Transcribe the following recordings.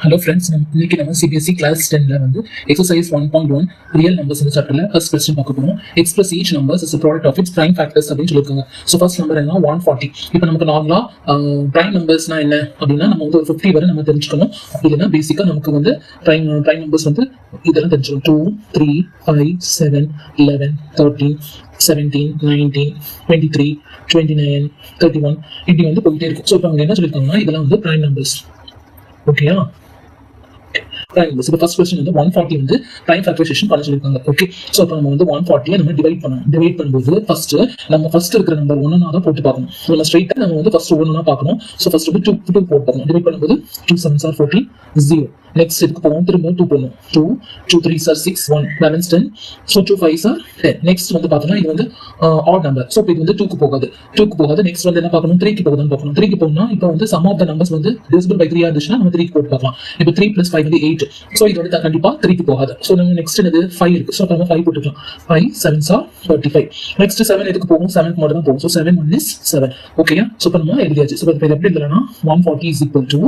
Hello friends, இன்னைக்கு நம்ம CBSE class 10ல வந்து exercise 1.1 real numbers இந்த சாப்டர்ல first question பார்க்க போறோம். Express each numbers as a product of its prime factors அப்படின்னு சொல்லிருக்காங்க. So first number என்ன 140. இப்போ நமக்கு நார்மலா prime numbersனா என்ன அப்படின்னா நம்ம வந்து ஒரு 50 வரை நம்ம தெரிஞ்சுக்கணும். அப்படி இல்லைன்னா பேசிக்கா நமக்கு வந்து prime numbers வந்து இதெல்லாம் தெரிஞ்சுக்கணும். 2, 3, 5, 7, 11, 13, 17, 19, 23, 29, 31 இப்படி வந்து போயிட்டே இருக்கும். ஸோ இப்போ அவங்க என்ன சொல்லியிருக்காங்கன்னா இதெல்லாம் வந்து prime numbers. ஓகேயா? prime numbers. இப்போ ஃபர்ஸ்ட் क्वेश्चन வந்து 140 வந்து prime factorization பண்ண சொல்லிருக்காங்க. ஓகே, சோ அப்ப நம்ம வந்து 140 நம்ம டிவைட் பண்ணும்போது நம்ம ஃபர்ஸ்ட் இருக்கிற நம்பர் ஒண்ணா தான் போட்டு பார்க்கணும். நம்ம ஸ்ட்ரைட்டா நம்ம வந்து ஃபர்ஸ்ட் ஒண்ணா பார்க்கணும். சோ ஃபர்ஸ்ட் வந்து 2 போட்டு பார்க்கணும். டிவைட் பண்ணும்போது 2 7s are 14 0. நெக்ஸ்ட் இதுக்கு போவோம், திரும்ப 2 போடணும். 2 3s are 6 1 balance 10. So 2 5s are 10. Next வந்து பார்த்தோம்னா இது வந்து ஆட் நம்பர். சோ இது வந்து 2 க்கு போகாது. நெக்ஸ்ட் வந்து என்ன பார்க்கணும், 3 க்கு போகுதான்னு பார்க்கணும். 3 க்கு போனா இப்போ வந்து சம் ஆஃப் தி நம்பர்ஸ் வந்து divisible by 3 இருந்துச்சுன்னா நம்ம 3 க்கு போட்டு பார்க்கலாம். இப்போ 3 + 5 வந்து 8. சோ இது வந்து கண்டிப்பா 3 க்கு போகாது. சோ நம்ம நெக்ஸ்ட் என்னது 5 இருக்கு. சோ நம்ம 5 போட்டுக்கலாம். 5 7s are 35. நெக்ஸ்ட் 7 எதுக்கு போகும், 7 க்கு மட்டும் தான் போகும். So 7 1 is 7. ஓகேயா? சோ இப்போ நம்ம எழுதியாச்சு. சோ இப்போ எப்படி எழுதலாம்னா 140 is equal to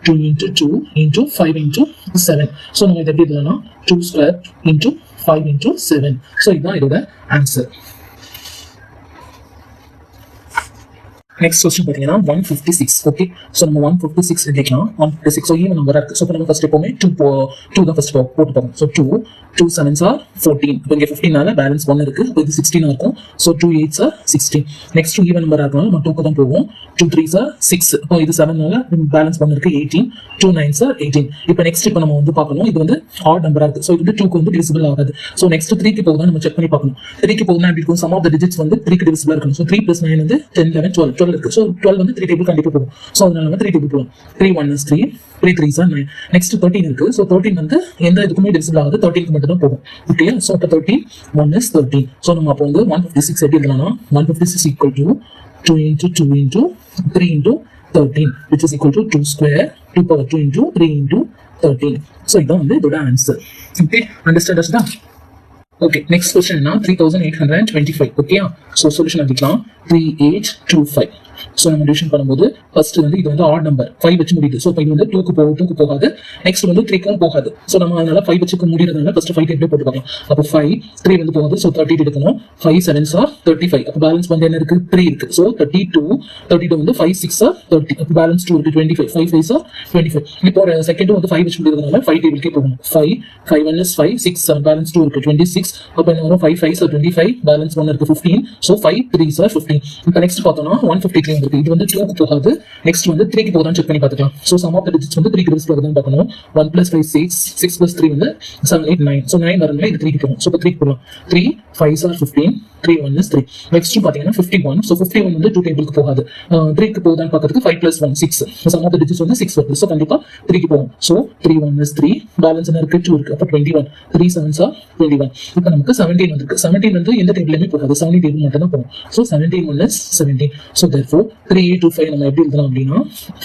2 into 2 into 5 into 7. So நம்ம இதை எப்படி எழுதலாம்னா 2 square into 5 into 7. So இதுதான் இதோட ஆன்சர். நெக்ஸ்ட் क्वेश्चन பாத்தீங்கன்னா 156. ஓகே, சோ நம்ம 156 எழுதிக்கலாம். 156 சோ ஈவன் நம்பரா இருக்கு. சோ நம்ம ஃபர்ஸ்ட் எப்பவுமே 2 தான் ஃபர்ஸ்ட் போட்டு போறோம். So 2 7s are 14. இப்போ இங்க 15 நால பேலன்ஸ் 1 இருக்கு. இப்போ இது 16 இருக்கும். So 2 8s are 16. Next even நம்பரா இருக்கனால நம்ம 2 க்கு தான் போவோம். 2 3s are 6. இப்போ இது 7 நால பேலன்ஸ் 1 இருக்கு 18. 2 9s are 18. இப்போ நெக்ஸ்ட் இப்போ நம்ம வந்து பார்க்கணும், இது வந்து ஆட் நம்பரா இருக்கு. சோ இது வந்து 2 க்கு வந்து டிவிசிபிள் ஆகாது. சோ நெக்ஸ்ட் 3 க்கு போகுதா நம்ம செக் பண்ணி பார்க்கணும். 3 க்கு போகுதா எப்படி இருக்கும், சம் ஆஃப் தி டிஜிட்ஸ் வந்து 3 க்கு டிவிசிபிளா இருக்கும். சோ 3 + 9 வந்து 10 11 12 இருக்கு. சோ 12 வந்து 3 டேபிள் கண்டிப்பா போகும். சோ அதனால நம்ம 3 டேபிள் போவோம். 3 1 is 3, 3 3s are 9. நெக்ஸ்ட் 13 இருக்கு. சோ 13 வந்து எந்த இதுக்குமே டிவிசிபிள் ஆகாது, 13 க்கு மட்டும் தான் போகும். ஓகேயா? சோ அப்ப 13 1 is 13. சோ நம்ம அப்ப வந்து 156 எப்படி எழுதலாம்னா 156 equal to 2 into 2 into 3 into 13 which is equal to 2 square 2 power 2 into 3 into 13. So இதான் வந்து இதோட ஆன்சர். ஓகே, அண்டர்ஸ்டாண்ட் தான். ஓகே, நெக்ஸ்ட் क्वेश्चन என்ன 3825. ஓகேயா? சோ சொல்யூஷன் எழுதிக்கலாம் 3825. சோ நம்ம டிவிஷன் பண்ணும்போது ஃபர்ஸ்ட் வந்து இது வந்து ஆட் நம்பர் 5 வச்சு முடியுது. சோ இது வந்து 2 க்கு போகாது. நெக்ஸ்ட் வந்து 3 க்கும் போகாது. சோ நம்ம அதனால 5 வச்சு முடியறதுனால ஃபர்ஸ்ட் 5 டேபிள் போட்டு பார்க்கலாம். அப்ப 5 3 வந்து போகாது. சோ 30 எடுக்கணும். 5 7s are 35. அப்ப பேலன்ஸ் வந்து என்ன இருக்கு, 3 இருக்கு. சோ 32 வந்து 5 6 are 30. அப்ப பேலன்ஸ் 2 இருக்கு 25. 5 5s are 25. இப்போ செகண்ட் வந்து 5 வச்சு முடியறதுனால 5 டேபிள்க்கே போகணும். 5 1 is 5 6 7 பேலன்ஸ் 2 இருக்கு 26. அப்ப என்ன வரும் 5 5s are 25 பேலன்ஸ் 1 இருக்கு 15. So 5 3s are 15. இப்போ நெக்ஸ்ட் பார்த்தோம்னா 153 இருக்கு. இது வந்து 2 க்கு போகாது. நெக்ஸ்ட் வந்து 3 க்கு போகுதான்னு செக் பண்ணி பார்த்துக்கலாம். So sum of the digits வந்து 3 க்கு டிவிசிபிள் ஆகுதான்னு பார்க்கணும். 1 + 5 6 6 + 3 வந்து 7 8 9. சோ 9 வரதுனால இது 3 க்கு போகும். சோ இப்போ 3 க்கு போகலாம். 3 5s are 15. 3 1 is 3. நெக்ஸ்ட் பாத்தீங்கன்னா 51. சோ 51 வந்து 2 டேபிளுக்கு போகாது. 3 க்கு போகுதான்னு பார்க்கிறதுக்கு 5 + 1 6. சம் ஆஃப் தி டிஜிட்ஸ் வந்து 6 வருது. சோ கண்டிப்பா 3 க்கு போகும். So 3 1 is 3. பேலன்ஸ் என்ன இருக்கு 2 இருக்கு. அப்ப 21. 3 7s are 21. இப்போ நமக்கு 17 வந்திருக்கு. 17 வந்து எந்த டேபிளுமே போகாது. 17 டேபிள் மட்டும் தான் போகும். So 17 1 is 17. So therefore 3825 நம்ம எப்படி எழுதலாம் அப்படின்னா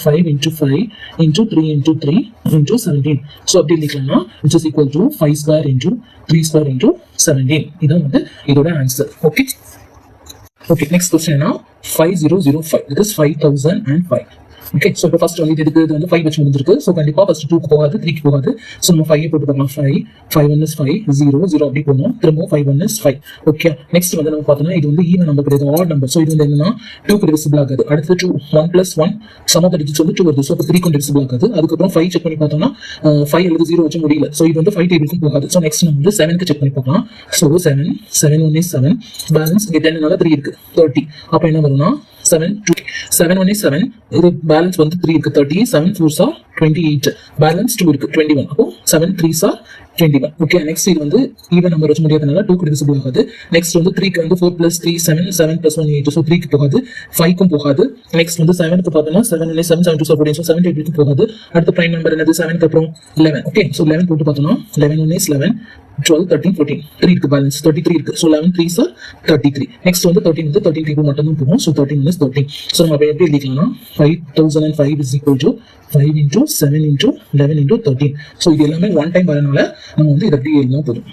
5 into 5 into 3 into 3 into 17. So அப்படி எழுதிக்கலாம்னா which is equal to 5 square into 3 square into 17. இதான் வந்து இதோட ஆன்சர். ஓகே, நெக்ஸ்ட் क्वेश्चन என்ன 5005. This is 5005. ஓகே, சோ இப்போ ஃபர்ஸ்ட் வந்து இதுக்கு இது வந்து 5 வச்சு முடிஞ்சிருக்கு. சோ கண்டிப்பா ஃபர்ஸ்ட் 2 க்கு போகாது, 3 க்கு போகாது. சோ நம்ம 5 போட்டு பார்க்கலாம். 5 1 is 5 0 0 அப்படி போறோம். திரும்ப 5 1 is 5. ஓகே, நெக்ஸ்ட் வந்து நம்ம பார்த்தோம்னா இது வந்து ஈவன் நம்பர் கிடையாது, ஆட் நம்பர். சோ இது வந்து என்னன்னா 2 க்கு டிவிசிபிள் ஆகாது. அடுத்து 2 1 + 1 சம் ஆஃப் தி டிஜிட்ஸ் வந்து 2 வருது. சோ அப்ப 3 க்கு டிவிசிபிள் ஆகாது. அதுக்கு அப்புறம் 5 செக் பண்ணி பார்த்தோம்னா 5 அல்லது 0 வச்சு முடியல. சோ இது வந்து 5 டேபிளுக்கு போகாது. சோ நெக்ஸ்ட் நம்ம வந்து 7 க்கு செக் பண்ணி பார்க்கலாம். So 7 1 is 7. பேலன்ஸ் இங்க 10 நால 3 இருக்கு 30. அப்ப என்ன வரும்னா 7 1 is 7. இது பேலன்ஸ் வந்து 3 இருக்கு 30. 7 4s are 28. பேலன்ஸ் 2 இருக்கு 21. அப்போ 7 3s are 21. ஓகே, நெக்ஸ்ட் இது வந்து ஈவன் நம்பர் வச்சு முடியாதனால 2 க்கு டிவிசிபிள் ஆகாது. நெக்ஸ்ட் வந்து 3 க்கு வந்து 4 + 3 7 7 + 1 8. சோ 3 க்கு போகாது. 5 க்கும் போகாது. நெக்ஸ்ட் வந்து 7 க்கு பார்த்தோம்னா 7 1 is 7 7 2 are 14. சோ 7 டேபிளுக்கு போகாது. அடுத்த பிரைம் நம்பர் என்னது 7 க்கு அப்புறம் 11. ஓகே, சோ 11 போட்டு பார்த்தோம்னா 11 1 is 11 12 13 14 3 இருக்கு பேலன்ஸ் 33 இருக்கு. So 11 3s are 33. நெக்ஸ்ட் வந்து 13 வந்து 13 டேபிள் மட்டும் தான் போகும். So 13 1 is 13. சோ நம்ம எப்படி எழுதிக்கலாம்னா 5005 is equal to 5 into 7 into 11 into 13. So இது எல்லாமே ஒன் டைம் வரனால நம்ம வந்து இத அப்படியே எழுதினா போதும்.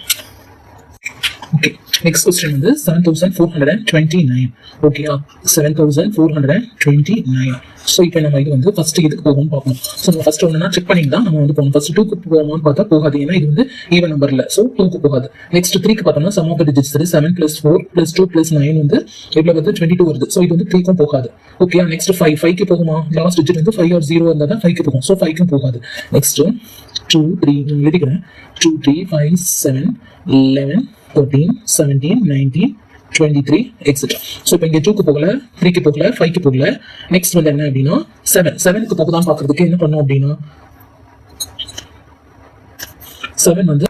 ஓகே, நெக்ஸ்ட் क्वेश्चन வந்து 7429. ஓகேயா? 7429. ஸோ இப்போ நம்ம இது வந்து ஃபர்ஸ்ட் இதுக்கு போகும்னு பார்க்கணும். ஸோ நம்ம ஃபர்ஸ்ட் ஒன்றுனா செக் பண்ணி தான் நம்ம வந்து போகணும். ஃபர்ஸ்ட் 2க்கு போகுமான்னு பார்த்தா போகாது, ஏன்னா இது வந்து ஈவன் நம்பர் இல்லை. ஸோ 2க்கு போகாது. நெக்ஸ்ட் 3க்கு பார்த்தோம்னா சம் ஆஃப் த டிஜிட்ஸ் 7 + 4 + 2 + 9 வந்து எவ்வளோ வந்து 22 வருது. ஸோ இது வந்து 3க்கும் போகாது. ஓகே, நெக்ஸ்ட் 5க்கு போகுமா? லாஸ்ட் டிஜிட் வந்து 5 or 0 இருந்தால் தான் 5க்கு போகும். ஸோ 5க்கும் போகாது. நெக்ஸ்ட் 2 3 எழுதிக்கிறேன். 2 3 5 7 11 13 17 19 23 எக்ஸெட்ரா. ஸோ இப்போ இங்கே 2க்கு போகல, 3க்கு போகல, 5க்கு போகல. நெக்ஸ்ட் வந்து என்ன அப்படின்னா 7க்கு போகுதான் பார்க்கறதுக்கு என்ன பண்ணோம் அப்படின்னா 7 வந்து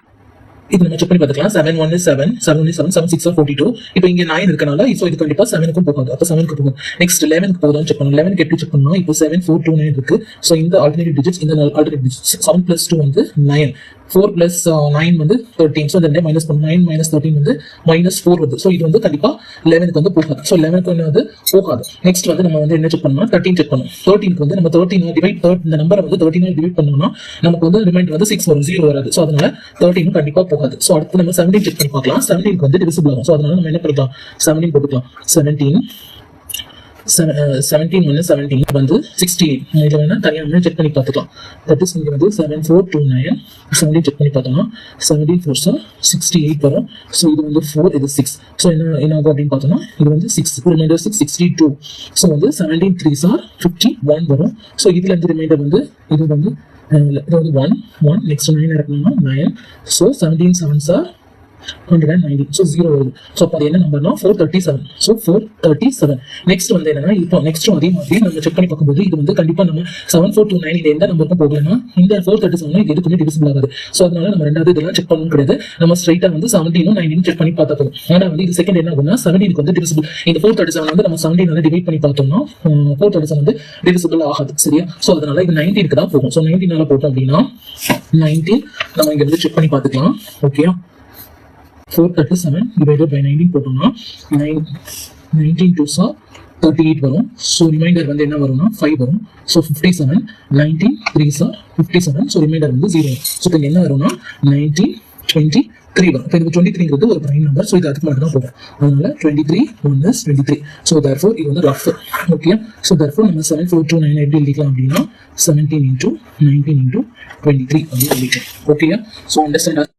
இது நம்ம செக் பண்ணி பார்த்துக்கலாம். 7 1 is 7, 7 1 is 7, 7 6 are 42. இப்போ இங்க 9 இருக்கனால ஸோ இது கண்டிப்பா 7க்கும் போகாது. அப்போ 7க்கு போகும். நெக்ஸ்ட் 11க்கு போகுதான்னு செக் பண்ணணும். 11க்கு எப்படி செக் பண்ணணும்? இப்போ 7 4 2 9 இருக்கு. ஸோ இந்த ஆல்டர்னேட்டிவ் டிஜிட்ஸ், இந்த ஆல்டர்னேட்டிவ் டிஜிட்ஸ் 7 + 2 வந்து 9, 4 + 9 வந்து 13. ஸோ இந்த மைனஸ் பண்ண 9 - 13 வந்து -4 வருது. ஸோ இது வந்து கண்டிப்பா 11க்கு வந்து போகாது. ஸோ 11க்கு வந்து போகாது. நெக்ஸ்ட் வந்து நம்ம வந்து என்ன செக் பண்ணணும்? 13 செக் பண்ணணும். 13க்கு வந்து நம்ம 13 டிவைட் இந்த நம்பரை வந்து 13 டிவைட் பண்ணோம்னா நமக்கு வந்து ரிமைண்டர் வந்து 6 வரும், 0 வராது. ஸோ அதனால 13 கண்டிப்பா போகாது. ஸோ அடுத்து நம்ம 17 செக் பண்ணி பார்க்கலாம். 17க்கு வந்து டிவிசிபிள் ஆகும். ஸோ அதனால நம்ம என்ன பண்ணிக்கலாம்? 17 போட்டுக்கலாம். 17 17 1 17 வந்து 68. இதில் வேணா தனியாக செக் பண்ணி பார்த்துக்கலாம். தட் இஸ் இங்கே வந்து 7 4 2 9 17 செக் பண்ணி பார்த்தோம்னா 17 4 68 வரும். ஸோ இது வந்து 4, இது 6. ஸோ என்ன ஆகும் அப்படின்னு பார்த்தோம்னா இது வந்து 6, ரிமைண்டர் 6 62. ஸோ வந்து 17 3s are 51 வரும். ஸோ இதுல இருந்து ரிமைண்டர் வந்து இது வந்து 1 நெக்ஸ்ட் 9 இருக்கணும்னா 9. So 17 7s are 190. ஸோ 0 வருது. ஸோ அப்போ அது என்ன நம்பர்னா 437. ஸோ 437. நெக்ஸ்ட் வந்து என்னன்னா இப்போ நெக்ஸ்ட்டும் அதே மாதிரி நம்ம செக் பண்ணி பார்க்கும்போது இது வந்து கண்டிப்பா நம்ம 7429 இது எந்த நம்பருக்கும் போகலன்னா இந்த 437 இது எதுக்குமே டிவிசிபிள் ஆகாது. ஸோ அதனால நம்ம ரெண்டாவது இதெல்லாம் செக் பண்ணணும் கிடையாது. நம்ம ஸ்ட்ரைட்டா வந்து 17 19 செக் பண்ணி பார்த்தா போதும். ஆனால் வந்து இது செகண்ட் என்ன ஆகும்னா 17க்கு வந்து டிவிசிபிள். இந்த 437 வந்து நம்ம 17 டிவைட் பண்ணி பார்த்தோம்னா 437 வந்து டிவிசிபிள் ஆகாது. சரியா? ஸோ அதனால இது 19க்கு தான் போகும். ஸோ 19 போட்டோம் அப்படின்னா 19 நம்ம இங்க வந்து செக் பண்ணி பார்த்துக்கலாம். ஓகே, 437 divided by 19 போட்டோம்னா 19 2s are 38 வரும். ஸோ ரிமைண்டர் வந்து என்ன வரும்னா 5 வரும். So 57 19 3s are 57. So remainder வந்து 0. ஸோ இப்போ என்ன வரும்னா 1923 வரும். இப்போ இது 23ங்கிறது ஒரு பிரைம் நம்பர். ஸோ இது அதுக்கு மட்டும் தான் போகும். அதனால 23 1 is 23. ஸோ therefore இது வந்து ரஃப். ஓகே, ஸோ therefore நம்ம 7429 எப்படி எழுதிக்கலாம் அப்படின்னா 17 × 19 × 23 அப்படின்னு எழுதிக்கலாம். ஓகேயா? So understand